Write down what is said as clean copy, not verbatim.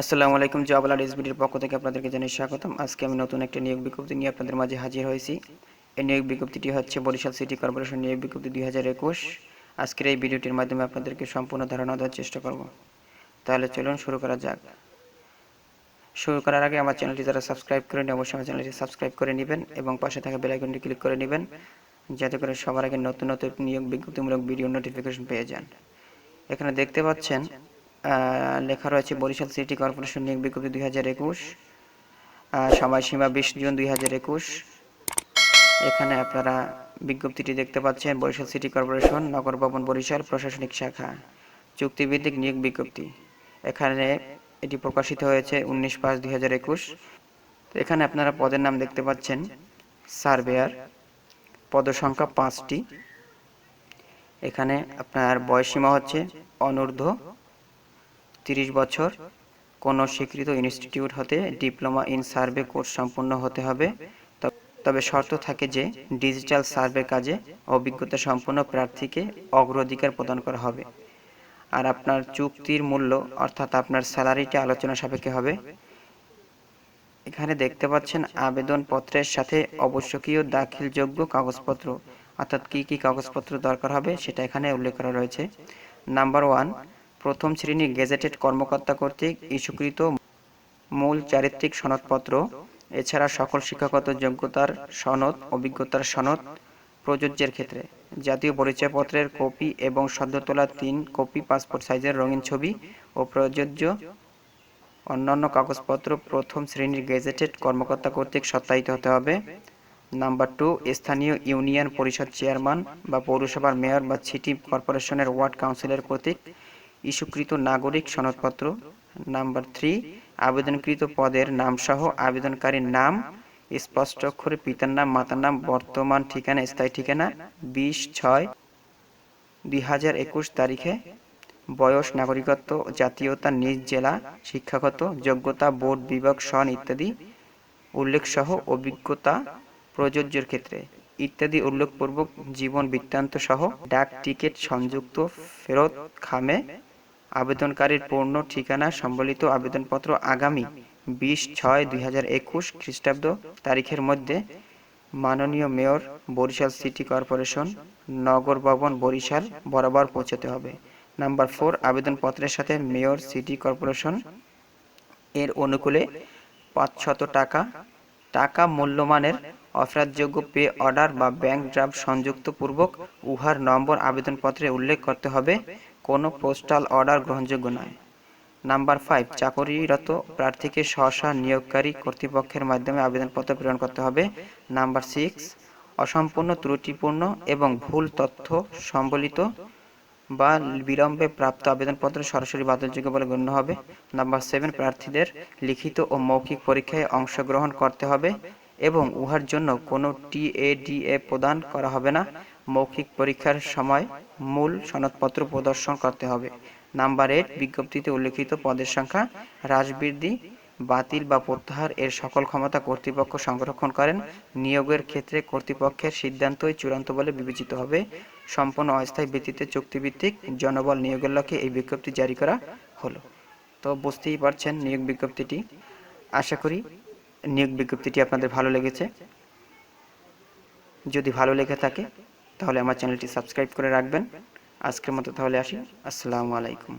আসসালামু আলাইকুম। জব আলার এসবিডির পক্ষ থেকে আপনাদেরকে জানাই স্বাগতম। আজকে আমি নতুন একটা নিয়োগ বিজ্ঞপ্তি নিয়ে আপনাদের মাঝে হাজির হয়েছি। এই নিয়োগ বিজ্ঞপ্তিটি হচ্ছে বরিশাল সিটি কর্পোরেশন নিয়োগ বিজ্ঞপ্তি 2021। আজকের এই ভিডিওটির মাধ্যমে আপনাদেরকে সম্পূর্ণ ধারণা দেওয়ার চেষ্টা করব। তাহলে চলুন শুরু করা যাক। শুরু করার আগে আমার চ্যানেলটি যারা সাবস্ক্রাইব করেন অবশ্যই আমার চ্যানেলটি সাবস্ক্রাইব করে নেবেন এবং পাশে থাকা বেল আইকনটি ক্লিক করে নেবেন, যাতে করে সবার আগে নতুন নতুন নিয়োগ বিজ্ঞপ্তিমূলক ভিডিও নোটিফিকেশন পেয়ে যান। এখানে দেখতে পাচ্ছেন লেখা রয়েছে বরিশাল সিটি কর্পোরেশন নিয়োগ বিজ্ঞপ্তি 2021, সময়সীমা 20 জুন 2021। এখানে আপনারা বিজ্ঞপ্তিটি দেখতে পাচ্ছেন, বরিশাল সিটি কর্পোরেশন, নগর ভবন, বরিশাল, প্রশাসনিক শাখা, চুক্তিভিত্তিক নিয়োগ বিজ্ঞপ্তি। এখানে এটি প্রকাশিত হয়েছে 19/5/2021। এখানে আপনারা পদের নাম দেখতে পাচ্ছেন সার্ভেয়ার, পদসংখ্যা 5টি। এখানে আপনার বয়সসীমা হচ্ছে অনূর্ধ্ব 30 বছর, কোনো স্বীকৃত ইনস্টিটিউট হতে ডিপ্লোমা ইন সার্ভে কোর্স সম্পন্ন হতে হবে। তবে শর্ত থাকে যে ডিজিটাল সার্ভে কাজে অভিজ্ঞতা সম্পন্ন প্রার্থীকে অগ্রাধিকার প্রদান করা হবে। আর আপনার চুক্তির মূল্য অর্থাৎ আপনার স্যালারিটা আলোচনা সাপেক্ষে হবে। এখানে দেখতে পাচ্ছেন আবেদনপত্রের সাথে আবশ্যকীয় দাখিলযোগ্য কাগজপত্র, অর্থাৎ কী কী কাগজপত্র দরকার হবে সেটা এখানে উল্লেখ করা রয়েছে। নাম্বার 1, প্রথম শ্রেণীর গেজেটেড কর্মকর্তা কর্তৃক ইস্যুকৃত মূল চারিত্রিক সনদপত্র, এছাড়া সকল শিক্ষাগত যোগ্যতার সনদ, অভিজ্ঞতার সনদ প্রযোজ্যের ক্ষেত্রে জাতীয় পরিচয়পত্রের কপি এবং সদ্য তোলা 3 কপি পাসপোর্ট সাইজের রঙিন ছবি ও প্রযোজ্য অন্যান্য কাগজপত্র প্রথম শ্রেণীর গেজেটেড কর্মকর্তা কর্তৃক সত্যায়িত হতে হবে। নাম্বার 2, স্থানীয় ইউনিয়ন পরিষদ চেয়ারম্যান বা পৌরসভার মেয়র বা সিটি কর্পোরেশনের ওয়ার্ড কাউন্সিলর কর্তৃক ইস্যুকৃত নাগরিক সনদপত্র। নাম্বার 3, আবেদনকৃত পদের নামসহ আবেদনকারীর নাম, স্পষ্ট অক্ষরে পিতার নাম, মাতার নাম, বর্তমান ঠিকানা, স্থায়ী ঠিকানা, 20/6/2021 তারিখে, বয়স, নাগরিকত্ব, জাতীয়তা, নিজ জেলা, শিক্ষাগত যোগ্যতা, বোর্ড, বিভাগ, সন ইত্যাদি উল্লেখ সহ অভিজ্ঞতা প্রযোজ্যের ক্ষেত্রে ইত্যাদি উল্লেখপূর্বক জীবন বৃত্তান্ত সহ ডাক টিকিট সংযুক্ত ফেরত খামে আবেদনকারীর পূর্ণ ঠিকানা সম্বলিত আবেদনপত্র আগামী 20/6/2021 খ্রিস্টাব্দ তারিখের মধ্যে মাননীয় মেয়র, বরিশাল সিটি কর্পোরেশন, নগর ভবন, বরিশাল বরাবর পৌঁছাতে হবে। নাম্বার 4, আবেদনপত্রের সাথে মেয়র, সিটি কর্পোরেশন এর অনুকূলে 500 টাকা মূল্যমানের অফারযোগ্য পে অর্ডার বা ব্যাংক ড্রাফট সংযুক্ত পূর্বক উহার নম্বর আবেদনপত্রে উল্লেখ করতে হবে। কোনো পোস্টাল অর্ডার গ্রহণযোগ্য নয়। নাম্বার 5, চাকরিরত প্রার্থীকে স্ব নিয়োগকারী কর্তৃপক্ষের মাধ্যমে আবেদনপত্র প্রেরণ করতে হবে। নাম্বার 6, অসম্পূর্ণ, ত্রুটিপূর্ণ এবং ভুল তথ্য সম্বলিত বা বিলম্বে প্রাপ্ত আবেদনপত্র সরাসরি বাতিলযোগ্য বলে গণ্য হবে। নাম্বার 7, প্রার্থীদের লিখিত ও মৌখিক পরীক্ষায় অংশগ্রহণ করতে হবে এবং উহার জন্য কোনো টিএডিএ প্রদান করা হবে না। মৌখিক পরীক্ষার সময় মূল সনদপত্র প্রদর্শন করতে হবে। নাম্বার 8, বিজ্ঞপ্তিতে উল্লেখিত পদের সংখ্যা হ্রাস, বৃদ্ধি, বাতিল বা প্রত্যাহার এর সকল ক্ষমতা কর্তৃপক্ষ সংরক্ষণ করেন। নিয়োগের ক্ষেত্রে কর্তৃপক্ষের সিদ্ধান্তই চূড়ান্ত বলে বিবেচিত হবে। সম্পূর্ণ অস্থায়ী ভিত্তিতে চুক্তিভিত্তিক জনবল নিয়োগের লক্ষ্যে এই বিজ্ঞপ্তি জারি করা হলো। তো বুঝতেই পারছেন নিয়োগ বিজ্ঞপ্তিটি। আশা করি নিয়োগ বিজ্ঞপ্তিটি আপনাদের ভালো লেগেছে। যদি ভালো লেগে থাকে তাহলে আমার চ্যানেলটি সাবস্ক্রাইব করে রাখবেন। আজকের মতো তাহলে আসি। আসসালামু আলাইকুম।